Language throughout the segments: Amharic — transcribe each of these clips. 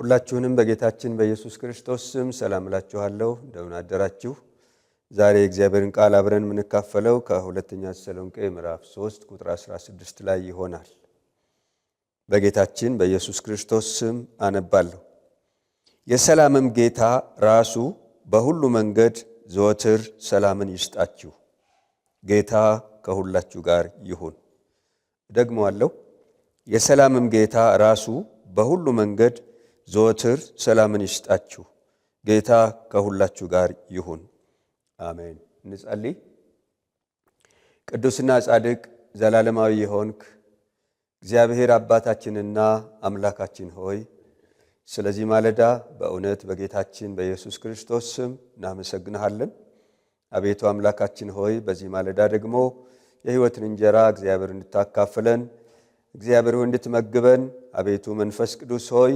ሁላችሁንም በጌታችን በኢየሱስ ክርስቶስ ስም ሰላም እላችኋለሁ። እንደምን አደራችሁ? ዛሬ እግዚአብሔርን ቃል አብረን የምንካፈለው ከሁለተኛ ተሰሎንቄ ምዕራፍ 3 ቁጥር 16 ላይ ይሆናል። በጌታችን በኢየሱስ ክርስቶስ ስም አነባለሁ። የሰላምም ጌታ ራሱ በሁሉ መንገድ ዘወትር ሰላምን ይስጣችሁ። ጌታ ከሁላችሁ ጋር ይሁን። ደግሞአለሁ። የሰላምም ጌታ ራሱ በሁሉ መንገድ ዘወትር ሰላምን ይስጣችሁ። ጌታ ከሁላችሁ ጋር ይሁን። አሜን። እንጸልይ። ቅዱስና ጻድቅ ዘላለማዊ የሆንክ እግዚአብሔር አባታችንና አምላካችን ሆይ ስለዚህ ማለዳ በእውነት በጌታችን በኢየሱስ ክርስቶስ ስም እናመሰግንሃለን። አቤቱ አምላካችን ሆይ በዚህ ማለዳ ደግሞ የሕይወትን እንጀራ እግዚአብሔር እንድታካፍለን፣ እግዚአብሔር ሆይ እንድትመግበን፣ አቤቱ መንፈስ ቅዱስ ሆይ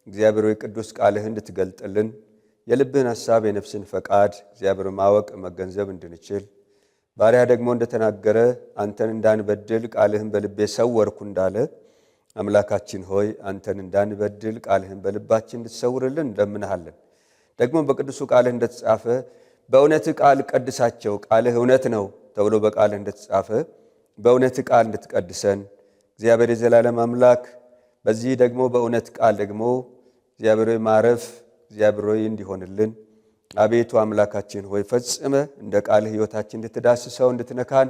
እግዚአብሔር ሆይ ቅዱስ ቃልህ እንድትገልጥልን፣ የልብህን ሐሳብ የነፍስን ፈቃድ እግዚአብሔር ማወቅ መገንዘብ እንድንችል፣ ባሪያ ደግሞ እንደተናገረ አንተን እንዳንበድል ቃልህን በልቤ ሰወርኩ እንዳለ አምላካችን ሆይ አንተን እንዳንበድል ቃልህን በልባችን እንድትሰውርልን እንደምንሃለን። ደግሞ በቅዱሱ ቃልህ እንደተጻፈ በእውነት ቃል ቀድሳቸው፣ ቃልህ እውነት ነው ተብሎ በቃልህ እንደተጻፈ በእውነት ቃል እንድትቀድሰን እግዚአብሔር የዘላለም አምላክ በዚህ ደግሞ በእውነት ቃል ደግሞ እግዚአብሔር ሆይ ማረፍ እግዚአብሔር ሆይ እንዲሆንልን አቤቱ አምላካችን ሆይ ፈጽመ እንደ ቃልህ ሕይወታችን እንድትዳስሰው እንድትነካን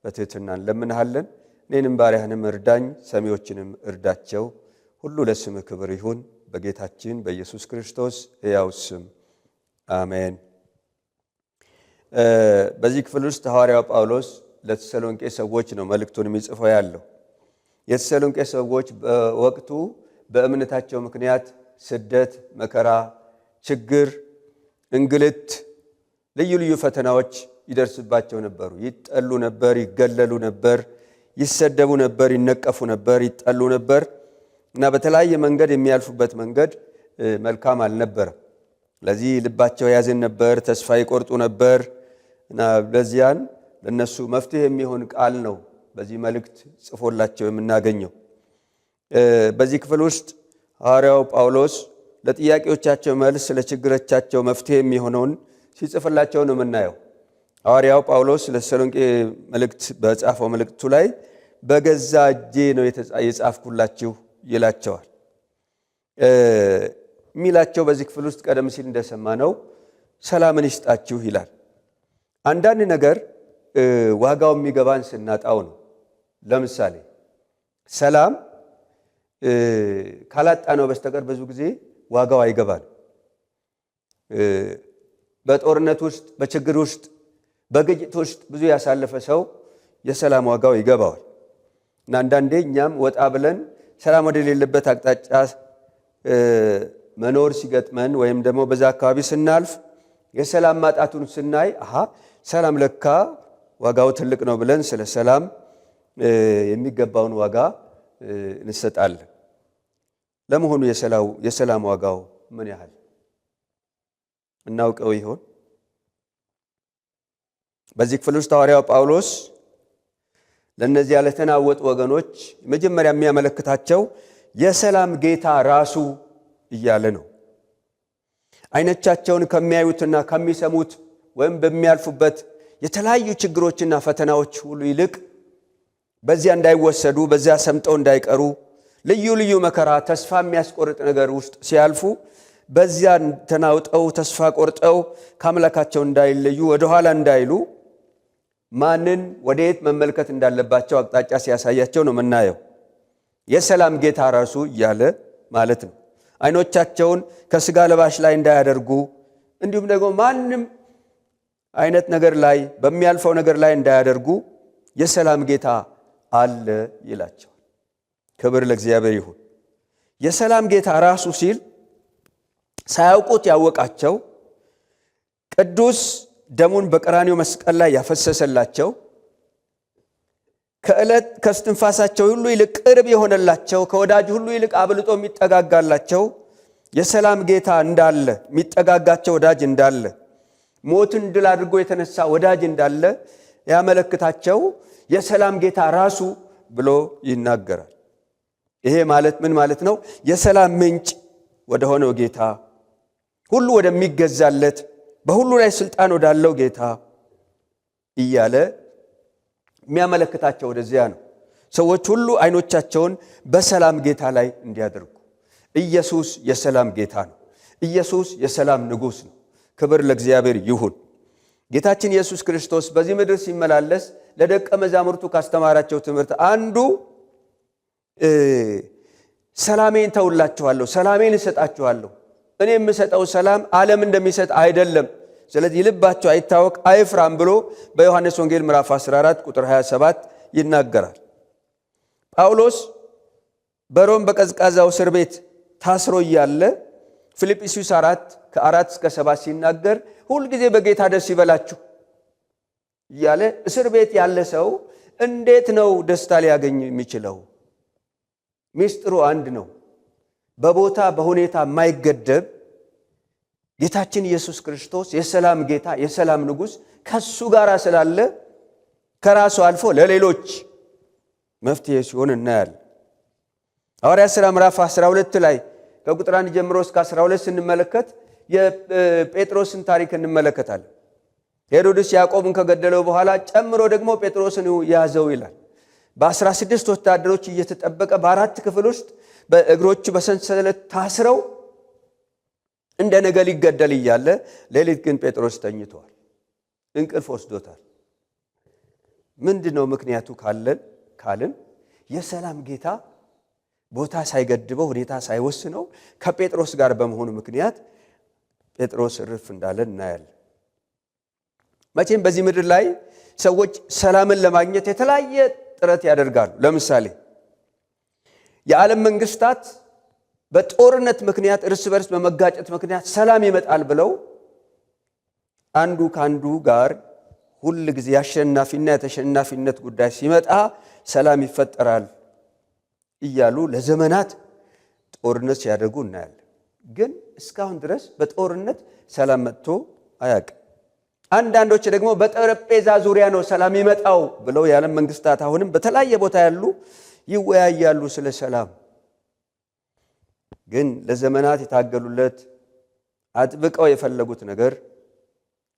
በትሕትና እንለምንሃለን። እኔንም ባሪያህንም እርዳኝ፣ ሰሚዎችንም እርዳቸው። ሁሉ ለስምህ ክብር ይሁን በጌታችን በኢየሱስ ክርስቶስ ሕያው ስም አሜን። በዚህ ክፍል ውስጥ ሐዋርያው ጳውሎስ ለተሰሎንቄ ሰዎች ነው መልእክቱን የሚጽፈው ያለው። የተሰሎንቄ ሰዎች በወቅቱ በእምነታቸው ምክንያት ስደት፣ መከራ፣ ችግር፣ እንግልት፣ ልዩ ልዩ ፈተናዎች ይደርስባቸው ነበሩ። ይጠሉ ነበር፣ ይገለሉ ነበር፣ ይሰደቡ ነበር፣ ይነቀፉ ነበር፣ ይጠሉ ነበር እና በተለያየ መንገድ የሚያልፉበት መንገድ መልካም አልነበረም። ለዚህ ልባቸው ያዝን ነበር፣ ተስፋ ይቆርጡ ነበር እና ለዚያን ለነሱ መፍትሄ የሚሆን ቃል ነው በዚህ መልእክት ጽፎላቸው የምናገኘው። በዚህ ክፍል ውስጥ ሐዋርያው ጳውሎስ ለጥያቄዎቻቸው መልስ፣ ለችግሮቻቸው መፍትሄ የሚሆነውን ሲጽፍላቸው ነው የምናየው። ሐዋርያው ጳውሎስ ለተሰሎንቄ መልእክት በጻፈው መልእክቱ ላይ በገዛ እጄ ነው የጻፍኩላችሁ ይላቸዋል። የሚላቸው በዚህ ክፍል ውስጥ ቀደም ሲል እንደሰማነው ሰላምን ይስጣችሁ ይላል። አንዳንድ ነገር ዋጋው የሚገባን ስናጣው ነው። ለምሳሌ ሰላም ካላጣ ነው በስተቀር ብዙ ጊዜ ዋጋው አይገባን። በጦርነት ውስጥ፣ በችግር ውስጥ፣ በግጭት ውስጥ ብዙ ያሳለፈ ሰው የሰላም ዋጋው ይገባዋል እና አንዳንዴ እኛም ወጣ ብለን ሰላም ወደሌለበት አቅጣጫ መኖር ሲገጥመን ወይም ደግሞ በዛ አካባቢ ስናልፍ የሰላም ማጣቱን ስናይ ሰላም ለካ ዋጋው ትልቅ ነው ብለን ስለ ሰላም የሚገባውን ዋጋ እንሰጣለን። ለመሆኑ የሰላም ዋጋው ምን ያህል እናውቀው ይሆን? በዚህ ክፍል ውስጥ ሐዋርያው ጳውሎስ ለእነዚያ ለተናወጡ ወገኖች መጀመሪያ የሚያመለክታቸው የሰላም ጌታ ራሱ እያለ ነው። ዓይኖቻቸውን ከሚያዩትና ከሚሰሙት ወይም በሚያልፉበት የተለያዩ ችግሮችና ፈተናዎች ሁሉ ይልቅ በዚያ እንዳይወሰዱ፣ በዚያ ሰምጠው እንዳይቀሩ፣ ልዩ ልዩ መከራ፣ ተስፋ የሚያስቆርጥ ነገር ውስጥ ሲያልፉ በዚያ ተናውጠው ተስፋ ቆርጠው ከአምላካቸው እንዳይለዩ፣ ወደኋላ እንዳይሉ ማንን ወደየት መመልከት እንዳለባቸው አቅጣጫ ሲያሳያቸው ነው የምናየው። የሰላም ጌታ ራሱ እያለ ማለት ነው። ዓይኖቻቸውን ከስጋ ለባሽ ላይ እንዳያደርጉ፣ እንዲሁም ደግሞ ማንም አይነት ነገር ላይ በሚያልፈው ነገር ላይ እንዳያደርጉ የሰላም ጌታ አለ ይላቸዋል። ክብር ለእግዚአብሔር ይሁን። የሰላም ጌታ ራሱ ሲል ሳያውቁት ያወቃቸው፣ ቅዱስ ደሙን በቀራንዮ መስቀል ላይ ያፈሰሰላቸው፣ ከዕለት ከስትንፋሳቸው ሁሉ ይልቅ ቅርብ የሆነላቸው፣ ከወዳጅ ሁሉ ይልቅ አብልጦ የሚጠጋጋላቸው የሰላም ጌታ እንዳለ፣ የሚጠጋጋቸው ወዳጅ እንዳለ፣ ሞትን ድል አድርጎ የተነሳ ወዳጅ እንዳለ ያመለክታቸው የሰላም ጌታ ራሱ ብሎ ይናገራል። ይሄ ማለት ምን ማለት ነው? የሰላም ምንጭ ወደ ሆነው ጌታ፣ ሁሉ ወደሚገዛለት፣ በሁሉ ላይ ስልጣን ወዳለው ጌታ እያለ የሚያመለክታቸው ወደዚያ ነው። ሰዎች ሁሉ አይኖቻቸውን በሰላም ጌታ ላይ እንዲያደርጉ። ኢየሱስ የሰላም ጌታ ነው። ኢየሱስ የሰላም ንጉሥ ነው። ክብር ለእግዚአብሔር ይሁን። ጌታችን ኢየሱስ ክርስቶስ በዚህ ምድር ሲመላለስ ለደቀ መዛሙርቱ ካስተማራቸው ትምህርት አንዱ ሰላሜን ተውላችኋለሁ፣ ሰላሜን እሰጣችኋለሁ፣ እኔ የምሰጠው ሰላም ዓለም እንደሚሰጥ አይደለም፣ ስለዚህ ልባቸው አይታወክ አይፍራም ብሎ በዮሐንስ ወንጌል ምዕራፍ 14 ቁጥር 27 ይናገራል። ጳውሎስ በሮም በቀዝቃዛው እስር ቤት ታስሮ እያለ ፊልጵስዩስ 4 ከ4-7 ሲናገር ሁልጊዜ በጌታ ደስ ይበላችሁ እያለ እስር ቤት ያለ ሰው እንዴት ነው ደስታ ሊያገኝ የሚችለው? ሚስጥሩ አንድ ነው። በቦታ በሁኔታ የማይገደብ ጌታችን ኢየሱስ ክርስቶስ የሰላም ጌታ የሰላም ንጉሥ ከሱ ጋር ስላለ ከራሱ አልፎ ለሌሎች መፍትሄ ሲሆን እናያለን። ሐዋርያት ሥራ ምዕራፍ 12 ላይ ከቁጥር 1 ጀምሮ እስከ 12 ስንመለከት የጴጥሮስን ታሪክ እንመለከታለን። ሄሮድስ ያዕቆብን ከገደለው በኋላ ጨምሮ ደግሞ ጴጥሮስን ያዘው ይላል። በ16 ወታደሮች እየተጠበቀ በ4 ክፍል ውስጥ በእግሮቹ በሰንሰለት ታስረው እንደ ነገ ሊገደል እያለ ሌሊት ግን ጴጥሮስ ተኝቷል፣ እንቅልፍ ወስዶታል። ምንድነው ምክንያቱ ካልን የሰላም ጌታ ቦታ ሳይገድበው ሁኔታ ሳይወስነው ከጴጥሮስ ጋር በመሆኑ ምክንያት ጴጥሮስ እርፍ እንዳለ እናያለን። መቼም በዚህ ምድር ላይ ሰዎች ሰላምን ለማግኘት የተለያየ ጥረት ያደርጋሉ። ለምሳሌ የዓለም መንግስታት በጦርነት ምክንያት እርስ በርስ በመጋጨት ምክንያት ሰላም ይመጣል ብለው አንዱ ካንዱ ጋር ሁል ጊዜ አሸናፊና የተሸናፊነት ጉዳይ ሲመጣ ሰላም ይፈጠራል እያሉ ለዘመናት ጦርነት ሲያደርጉ እናያለን። ግን እስካሁን ድረስ በጦርነት ሰላም መጥቶ አያውቅም። አንዳንዶች ደግሞ በጠረጴዛ ዙሪያ ነው ሰላም ይመጣው ብለው የዓለም መንግስታት አሁንም በተለያየ ቦታ ያሉ ይወያያሉ ስለ ሰላም። ግን ለዘመናት የታገሉለት አጥብቀው የፈለጉት ነገር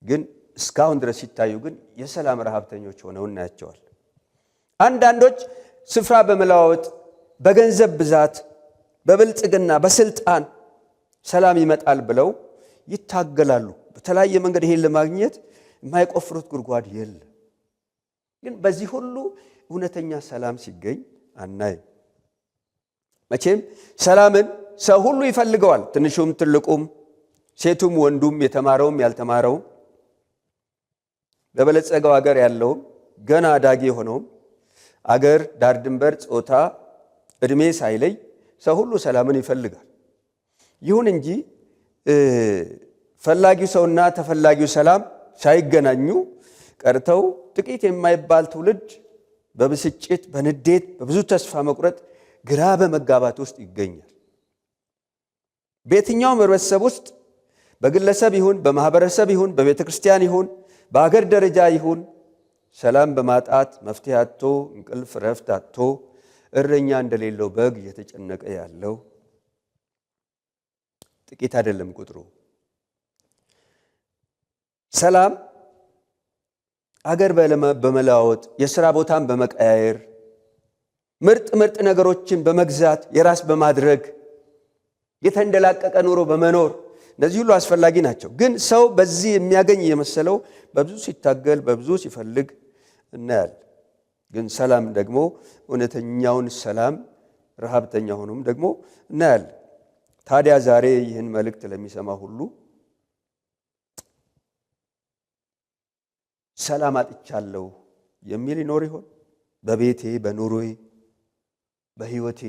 ግን እስካሁን ድረስ ሲታዩ ግን የሰላም ረሃብተኞች ሆነው እናያቸዋል። አንዳንዶች ስፍራ በመለዋወጥ በገንዘብ ብዛት በብልጽግና በስልጣን ሰላም ይመጣል ብለው ይታገላሉ። በተለያየ መንገድ ይሄን ለማግኘት የማይቆፍሩት ጉድጓድ የለም። ግን በዚህ ሁሉ እውነተኛ ሰላም ሲገኝ አናይም። መቼም ሰላምን ሰው ሁሉ ይፈልገዋል። ትንሹም ትልቁም፣ ሴቱም ወንዱም፣ የተማረውም ያልተማረውም፣ በበለጸገው ሀገር ያለውም ገና አዳጊ የሆነውም፣ አገር ዳር ድንበር፣ ጾታ፣ እድሜ ሳይለይ ሰው ሁሉ ሰላምን ይፈልጋል። ይሁን እንጂ ፈላጊው ሰውና ተፈላጊው ሰላም ሳይገናኙ ቀርተው ጥቂት የማይባል ትውልድ በብስጭት፣ በንዴት፣ በብዙ ተስፋ መቁረጥ ግራ በመጋባት ውስጥ ይገኛል። በየትኛውም ህብረተሰብ ውስጥ በግለሰብ ይሁን በማህበረሰብ ይሁን በቤተ ክርስቲያን ይሁን በአገር ደረጃ ይሁን ሰላም በማጣት መፍትሄ አጥቶ እንቅልፍ ረፍት አጥቶ እረኛ እንደሌለው በግ እየተጨነቀ ያለው ጥቂት አይደለም ቁጥሩ። ሰላም አገር በመለዋወጥ የሥራ ቦታን በመቀያየር ምርጥ ነገሮችን በመግዛት የራስ በማድረግ የተንደላቀቀ ኑሮ በመኖር እነዚህ ሁሉ አስፈላጊ ናቸው። ግን ሰው በዚህ የሚያገኝ የመሰለው በብዙ ሲታገል በብዙ ሲፈልግ እናያለን። ግን ሰላም ደግሞ እውነተኛውን ሰላም ረሃብተኛ ሆኖም ደግሞ እናያለን። ታዲያ ዛሬ ይህን መልእክት ለሚሰማ ሁሉ ሰላም አጥቻለሁ የሚል ይኖር ይሆን? በቤቴ፣ በኑሮዬ፣ በህይወቴ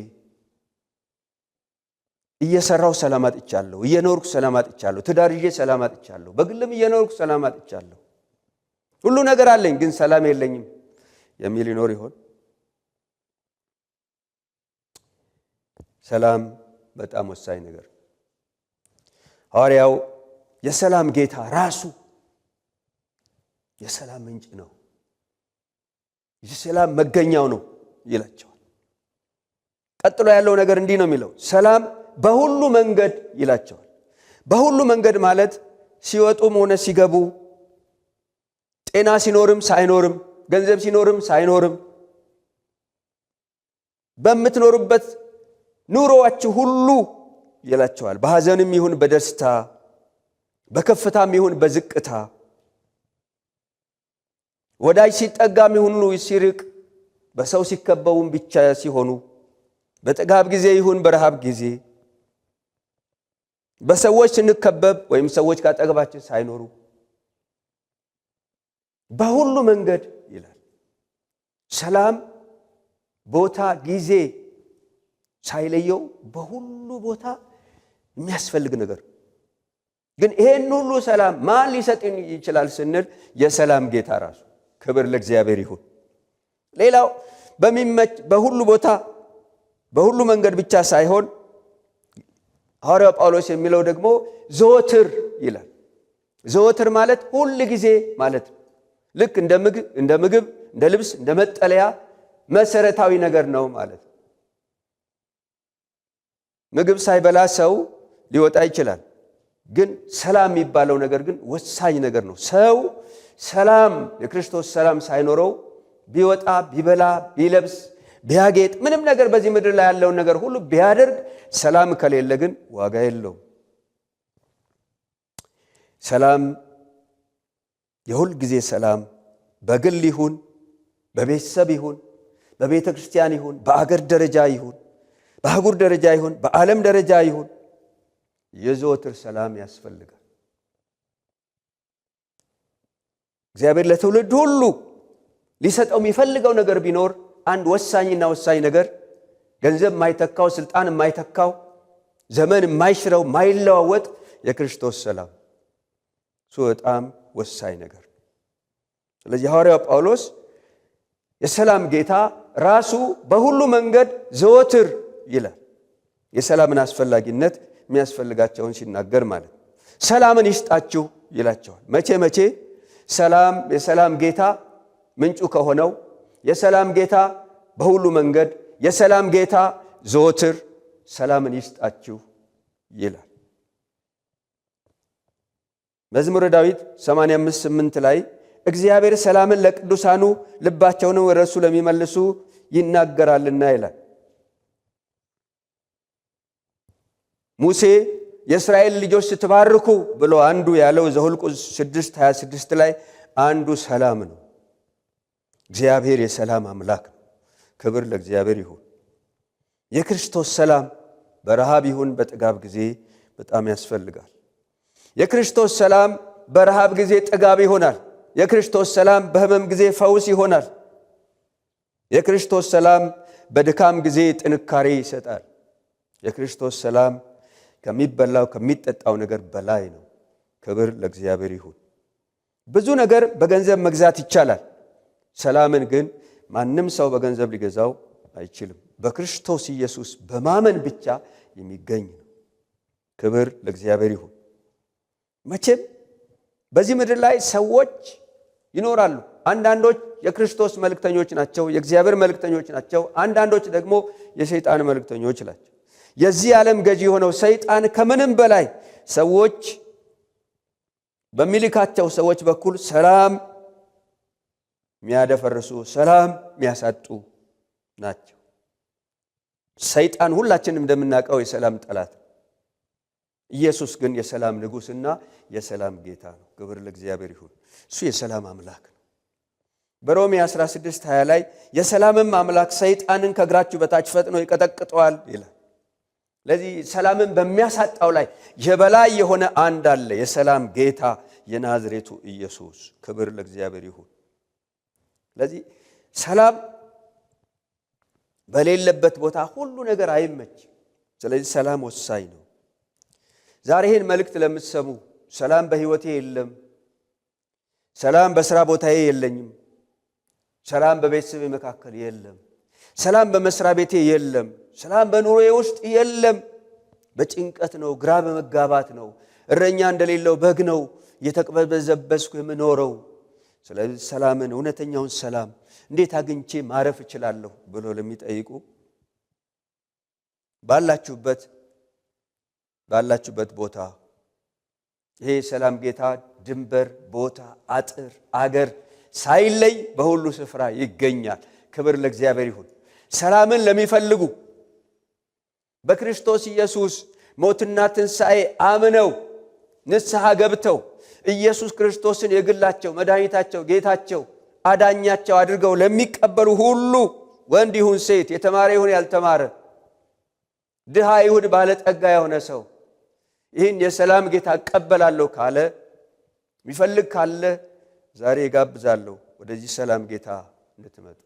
እየሰራው ሰላም አጥቻለሁ፣ እየኖርኩ ሰላም አጥቻለሁ፣ ትዳር ይዤ ሰላም አጥቻለሁ፣ በግልም እየኖርኩ ሰላም አጥቻለሁ፣ ሁሉ ነገር አለኝ ግን ሰላም የለኝም የሚል ይኖር ይሆን? ሰላም በጣም ወሳኝ ነገር። ሐዋርያው የሰላም ጌታ ራሱ የሰላም ምንጭ ነው፣ የሰላም መገኛው ነው ይላቸዋል። ቀጥሎ ያለው ነገር እንዲህ ነው የሚለው፣ ሰላም በሁሉ መንገድ ይላቸዋል። በሁሉ መንገድ ማለት ሲወጡም ሆነ ሲገቡ፣ ጤና ሲኖርም ሳይኖርም፣ ገንዘብ ሲኖርም ሳይኖርም፣ በምትኖሩበት ኑሮአችሁ ሁሉ ይላቸዋል። በሐዘንም ይሁን በደስታ፣ በከፍታም ይሁን በዝቅታ፣ ወዳጅ ሲጠጋም ይሁን ሲርቅ፣ በሰው ሲከበቡም ብቻ ሲሆኑ፣ በጥጋብ ጊዜ ይሁን በረሃብ ጊዜ፣ በሰዎች ስንከበብ ወይም ሰዎች ካጠገባችን ሳይኖሩ፣ በሁሉ መንገድ ይላል። ሰላም ቦታ ጊዜ ሳይለየው በሁሉ ቦታ የሚያስፈልግ ነገር ግን ይሄን ሁሉ ሰላም ማን ሊሰጥ ይችላል ስንል የሰላም ጌታ ራሱ። ክብር ለእግዚአብሔር ይሁን። ሌላው በሚመች በሁሉ ቦታ በሁሉ መንገድ ብቻ ሳይሆን ሐዋርያው ጳውሎስ የሚለው ደግሞ ዘወትር ይላል። ዘወትር ማለት ሁል ጊዜ ማለት ነው። ልክ እንደ ምግብ፣ እንደ ልብስ፣ እንደ መጠለያ መሰረታዊ ነገር ነው ማለት ነው። ምግብ ሳይበላ ሰው ሊወጣ ይችላል። ግን ሰላም የሚባለው ነገር ግን ወሳኝ ነገር ነው። ሰው ሰላም የክርስቶስ ሰላም ሳይኖረው ቢወጣ ቢበላ ቢለብስ ቢያጌጥ ምንም ነገር በዚህ ምድር ላይ ያለውን ነገር ሁሉ ቢያደርግ ሰላም ከሌለ ግን ዋጋ የለውም። ሰላም የሁል ጊዜ ሰላም በግል ይሁን በቤተሰብ ይሁን በቤተ ክርስቲያን ይሁን በአገር ደረጃ ይሁን በአህጉር ደረጃ ይሁን በዓለም ደረጃ ይሁን የዘወትር ሰላም ያስፈልጋል። እግዚአብሔር ለትውልድ ሁሉ ሊሰጠው የሚፈልገው ነገር ቢኖር አንድ ወሳኝና ወሳኝ ነገር ገንዘብ የማይተካው ስልጣን የማይተካው ዘመን የማይሽረው የማይለዋወጥ የክርስቶስ ሰላም እሱ በጣም ወሳኝ ነገር። ስለዚህ ሐዋርያው ጳውሎስ የሰላም ጌታ ራሱ በሁሉ መንገድ ዘወትር ይላል። የሰላምን አስፈላጊነት የሚያስፈልጋቸውን ሲናገር ማለት ነው። ሰላምን ይስጣችሁ ይላቸዋል። መቼ መቼ? ሰላም የሰላም ጌታ ምንጩ ከሆነው የሰላም ጌታ በሁሉ መንገድ የሰላም ጌታ ዘወትር ሰላምን ይስጣችሁ ይላል። መዝሙረ ዳዊት 85:8 ላይ እግዚአብሔር ሰላምን ለቅዱሳኑ ልባቸውንም ወደ እርሱ ለሚመልሱ ይናገራልና ይላል። ሙሴ የእስራኤል ልጆች ስትባርኩ ብሎ አንዱ ያለው ዘኍልቍ 6:26 ላይ አንዱ ሰላም ነው። እግዚአብሔር የሰላም አምላክ ነው። ክብር ለእግዚአብሔር ይሁን። የክርስቶስ ሰላም በረሃብ ይሁን በጥጋብ ጊዜ በጣም ያስፈልጋል። የክርስቶስ ሰላም በረሃብ ጊዜ ጥጋብ ይሆናል። የክርስቶስ ሰላም በሕመም ጊዜ ፈውስ ይሆናል። የክርስቶስ ሰላም በድካም ጊዜ ጥንካሬ ይሰጣል። የክርስቶስ ሰላም ከሚበላው ከሚጠጣው ነገር በላይ ነው። ክብር ለእግዚአብሔር ይሁን። ብዙ ነገር በገንዘብ መግዛት ይቻላል። ሰላምን ግን ማንም ሰው በገንዘብ ሊገዛው አይችልም። በክርስቶስ ኢየሱስ በማመን ብቻ የሚገኝ ነው። ክብር ለእግዚአብሔር ይሁን። መቼም በዚህ ምድር ላይ ሰዎች ይኖራሉ። አንዳንዶች የክርስቶስ መልእክተኞች ናቸው፣ የእግዚአብሔር መልእክተኞች ናቸው። አንዳንዶች ደግሞ የሰይጣን መልእክተኞች ናቸው። የዚህ ዓለም ገዢ የሆነው ሰይጣን ከምንም በላይ ሰዎች በሚልካቸው ሰዎች በኩል ሰላም የሚያደፈርሱ ሰላም የሚያሳጡ ናቸው። ሰይጣን ሁላችንም እንደምናውቀው የሰላም ጠላት፣ ኢየሱስ ግን የሰላም ንጉሥና የሰላም ጌታ ነው። ክብር ለእግዚአብሔር ይሁን። እሱ የሰላም አምላክ ነው። በሮሜ 16:20 ላይ የሰላምም አምላክ ሰይጣንን ከእግራችሁ በታች ፈጥኖ ይቀጠቅጠዋል ይላል። ለዚህ ሰላምን በሚያሳጣው ላይ የበላይ የሆነ አንድ አለ፣ የሰላም ጌታ የናዝሬቱ ኢየሱስ። ክብር ለእግዚአብሔር ይሁን። ለዚህ ሰላም በሌለበት ቦታ ሁሉ ነገር አይመችም። ስለዚህ ሰላም ወሳኝ ነው። ዛሬ ይህን መልእክት ለምትሰሙ ሰላም በሕይወቴ የለም፣ ሰላም በሥራ ቦታዬ የለኝም፣ ሰላም በቤተሰቤ መካከል የለም፣ ሰላም በመስሪያ ቤቴ የለም፣ ሰላም በኑሮዬ ውስጥ የለም፣ በጭንቀት ነው፣ ግራ በመጋባት ነው፣ እረኛ እንደሌለው በግ ነው እየተቅበዘበዝኩ የምኖረው። ስለዚህ ሰላምን እውነተኛውን ሰላም እንዴት አግኝቼ ማረፍ እችላለሁ ብሎ ለሚጠይቁ ባላችሁበት ባላችሁበት ቦታ ይሄ የሰላም ጌታ ድንበር፣ ቦታ፣ አጥር፣ አገር ሳይለይ በሁሉ ስፍራ ይገኛል። ክብር ለእግዚአብሔር ይሁን። ሰላምን ለሚፈልጉ በክርስቶስ ኢየሱስ ሞትና ትንሣኤ አምነው ንስሐ ገብተው ኢየሱስ ክርስቶስን የግላቸው መድኃኒታቸው፣ ጌታቸው፣ አዳኛቸው አድርገው ለሚቀበሉ ሁሉ ወንድ ይሁን ሴት፣ የተማረ ይሁን ያልተማረ፣ ድሃ ይሁን ባለጠጋ የሆነ ሰው ይህን የሰላም ጌታ እቀበላለሁ ካለ የሚፈልግ ካለ ዛሬ ጋብዛለሁ ወደዚህ ሰላም ጌታ እንድትመጡ።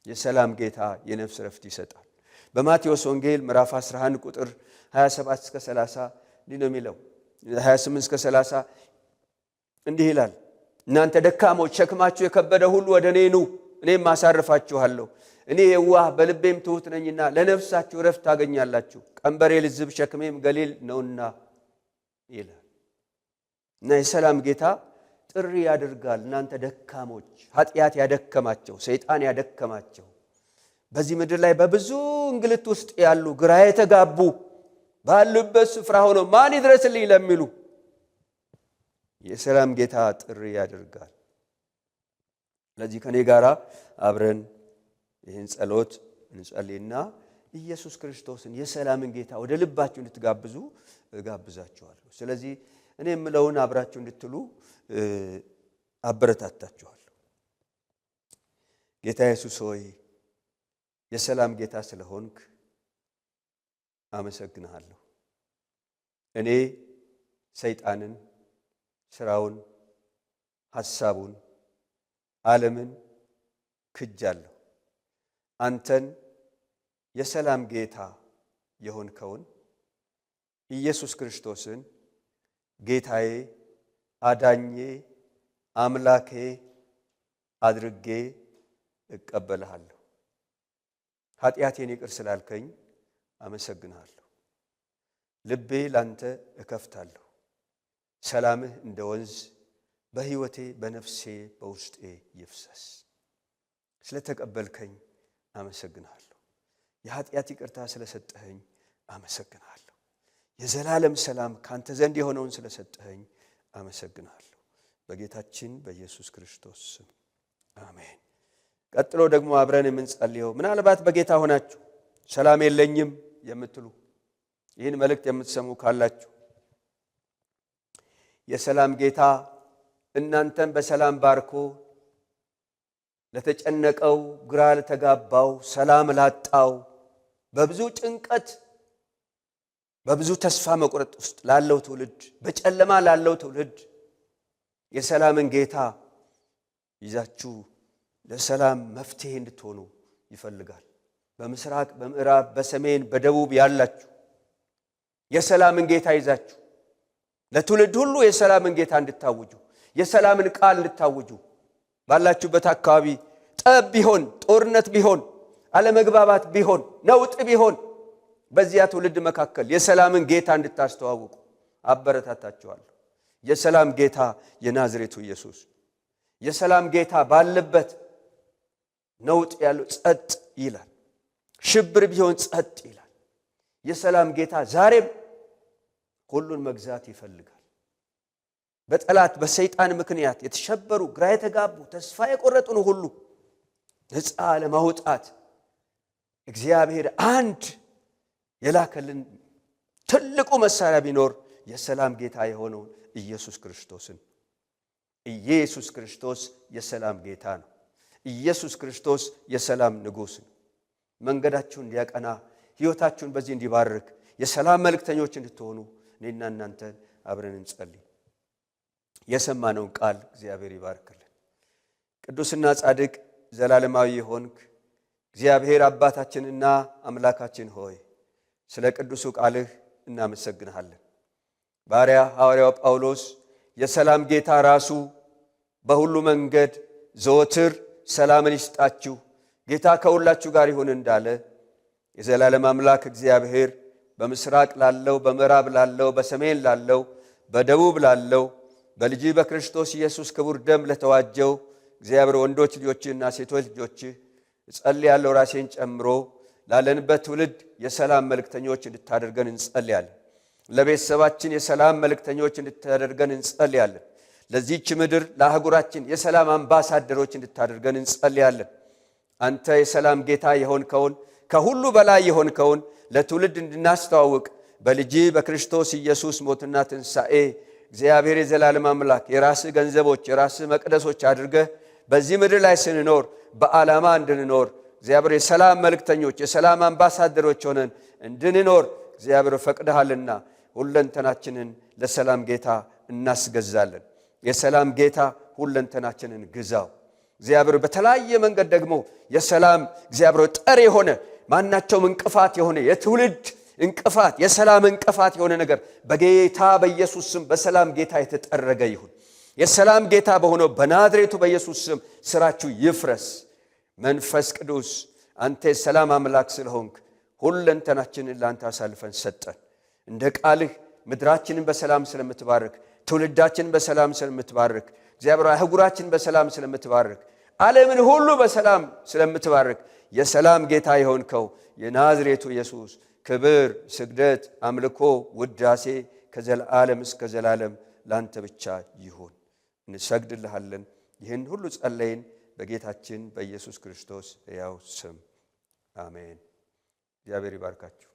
የሰላም ጌታ የነፍስ ረፍት ይሰጣል። በማቴዎስ ወንጌል ምዕራፍ 11 ቁጥር 27 እስከ 30 እንዲህ ነው የሚለው። 28 እስከ 30 እንዲህ ይላል፣ እናንተ ደካሞች ሸክማችሁ የከበደ ሁሉ ወደ እኔ ኑ፣ እኔም አሳርፋችኋለሁ። እኔ የዋህ በልቤም ትሑት ነኝና ለነፍሳችሁ ረፍት ታገኛላችሁ። ቀንበሬ ልዝብ ሸክሜም ገሊል ነውና ይላል። እና የሰላም ጌታ ጥሪ ያደርጋል። እናንተ ደካሞች፣ ኃጢአት ያደከማቸው፣ ሰይጣን ያደከማቸው፣ በዚህ ምድር ላይ በብዙ እንግልት ውስጥ ያሉ፣ ግራ የተጋቡ፣ ባሉበት ስፍራ ሆነው ማን ይድረስልኝ ለሚሉ የሰላም ጌታ ጥሪ ያደርጋል። ስለዚህ ከኔ ጋር አብረን ይህን ጸሎት እንጸልይና ኢየሱስ ክርስቶስን የሰላምን ጌታ ወደ ልባችሁ እንድትጋብዙ እጋብዛችኋለሁ። ስለዚህ እኔ የምለውን አብራችሁ እንድትሉ አበረታታችኋለሁ። ጌታ ኢየሱስ ሆይ የሰላም ጌታ ስለሆንክ አመሰግንሃለሁ። እኔ ሰይጣንን፣ ስራውን፣ ሐሳቡን፣ ዓለምን ክጃለሁ። አንተን የሰላም ጌታ የሆንከውን ኢየሱስ ክርስቶስን ጌታዬ፣ አዳኜ፣ አምላኬ አድርጌ እቀበልሃለሁ። ኃጢአቴን ይቅር ስላልከኝ አመሰግንሃለሁ። ልቤ ላንተ እከፍታለሁ። ሰላምህ እንደ ወንዝ በሕይወቴ በነፍሴ በውስጤ ይፍሰስ። ስለተቀበልከኝ አመሰግንሃለሁ። የኃጢአት ይቅርታ ስለሰጠኸኝ አመሰግንሃለሁ። የዘላለም ሰላም ካንተ ዘንድ የሆነውን ስለሰጠኸኝ አመሰግንሃለሁ። በጌታችን በኢየሱስ ክርስቶስ ስም አሜን። ቀጥሎ ደግሞ አብረን የምንጸልየው ምናልባት በጌታ ሆናችሁ ሰላም የለኝም የምትሉ ይህን መልእክት የምትሰሙ ካላችሁ የሰላም ጌታ እናንተን በሰላም ባርኮ ለተጨነቀው፣ ግራ ለተጋባው፣ ሰላም ላጣው፣ በብዙ ጭንቀት በብዙ ተስፋ መቁረጥ ውስጥ ላለው ትውልድ፣ በጨለማ ላለው ትውልድ የሰላምን ጌታ ይዛችሁ ለሰላም መፍትሄ እንድትሆኑ ይፈልጋል። በምስራቅ፣ በምዕራብ፣ በሰሜን፣ በደቡብ ያላችሁ የሰላምን ጌታ ይዛችሁ ለትውልድ ሁሉ የሰላምን ጌታ እንድታውጁ፣ የሰላምን ቃል እንድታውጁ፣ ባላችሁበት አካባቢ ጠብ ቢሆን፣ ጦርነት ቢሆን፣ አለመግባባት ቢሆን፣ ነውጥ ቢሆን በዚያ ትውልድ መካከል የሰላምን ጌታ እንድታስተዋውቁ አበረታታችኋለሁ። የሰላም ጌታ የናዝሬቱ ኢየሱስ የሰላም ጌታ ባለበት ነውጥ ያለው ጸጥ ይላል። ሽብር ቢሆን ጸጥ ይላል። የሰላም ጌታ ዛሬም ሁሉን መግዛት ይፈልጋል። በጠላት በሰይጣን ምክንያት የተሸበሩ፣ ግራ የተጋቡ፣ ተስፋ የቆረጡን ሁሉ ነፃ ለማውጣት እግዚአብሔር አንድ የላከልን ትልቁ መሳሪያ ቢኖር የሰላም ጌታ የሆነውን ኢየሱስ ክርስቶስን። ኢየሱስ ክርስቶስ የሰላም ጌታ ነው። ኢየሱስ ክርስቶስ የሰላም ንጉሥ ነው። መንገዳችሁን እንዲያቀና፣ ሕይወታችሁን በዚህ እንዲባርክ፣ የሰላም መልእክተኞች እንድትሆኑ እኔና እናንተ አብረን እንጸልይ። የሰማነውን ቃል እግዚአብሔር ይባርክልን። ቅዱስና ጻድቅ ዘላለማዊ የሆንክ እግዚአብሔር አባታችንና አምላካችን ሆይ ስለ ቅዱሱ ቃልህ እናመሰግንሃለን። ባሪያ ሐዋርያው ጳውሎስ የሰላም ጌታ ራሱ በሁሉ መንገድ ዘወትር ሰላምን ይስጣችሁ፣ ጌታ ከሁላችሁ ጋር ይሁን እንዳለ የዘላለም አምላክ እግዚአብሔር በምስራቅ ላለው፣ በምዕራብ ላለው፣ በሰሜን ላለው፣ በደቡብ ላለው በልጅ በክርስቶስ ኢየሱስ ክቡር ደም ለተዋጀው እግዚአብሔር ወንዶች ልጆችና ሴቶች ልጆችህ እጸልያለሁ፣ ራሴን ጨምሮ ላለንበት ትውልድ የሰላም መልእክተኞች እንድታደርገን እንጸልያለን። ለቤተሰባችን የሰላም መልእክተኞች እንድታደርገን እንጸልያለን። ለዚህች ምድር ለአህጉራችን የሰላም አምባሳደሮች እንድታደርገን እንጸልያለን። አንተ የሰላም ጌታ የሆንከውን ከሁሉ በላይ የሆንከውን ለትውልድ እንድናስተዋውቅ በልጅ በክርስቶስ ኢየሱስ ሞትና ትንሣኤ እግዚአብሔር የዘላለም አምላክ የራስህ ገንዘቦች የራስህ መቅደሶች አድርገህ በዚህ ምድር ላይ ስንኖር በዓላማ እንድንኖር እግዚአብሔር የሰላም መልእክተኞች የሰላም አምባሳደሮች ሆነን እንድንኖር እግዚአብሔር ፈቅደሃልና ሁለንተናችንን ለሰላም ጌታ እናስገዛለን። የሰላም ጌታ ሁለንተናችንን ግዛው። እግዚአብሔር በተለያየ መንገድ ደግሞ የሰላም እግዚአብሔር ጠር የሆነ ማናቸውም እንቅፋት የሆነ የትውልድ እንቅፋት የሰላም እንቅፋት የሆነ ነገር በጌታ በኢየሱስ ስም በሰላም ጌታ የተጠረገ ይሁን። የሰላም ጌታ በሆነው በናዝሬቱ በኢየሱስ ስም ስራችሁ ይፍረስ። መንፈስ ቅዱስ አንተ የሰላም አምላክ ስለሆንክ ሁለንተናችንን ለአንተ አሳልፈን ሰጠን። እንደ ቃልህ ምድራችንን በሰላም ስለምትባርክ ትውልዳችንን በሰላም ስለምትባርክ እግዚአብሔር አህጉራችንን በሰላም ስለምትባርክ ዓለምን ሁሉ በሰላም ስለምትባርክ የሰላም ጌታ የሆንከው የናዝሬቱ ኢየሱስ ክብር፣ ስግደት፣ አምልኮ፣ ውዳሴ ከዘላለም እስከ ዘላለም ላንተ ብቻ ይሁን። እንሰግድልሃለን። ይህን ሁሉ ጸለይን በጌታችን በኢየሱስ ክርስቶስ ሕያው ስም አሜን። እግዚአብሔር ይባርካችሁ።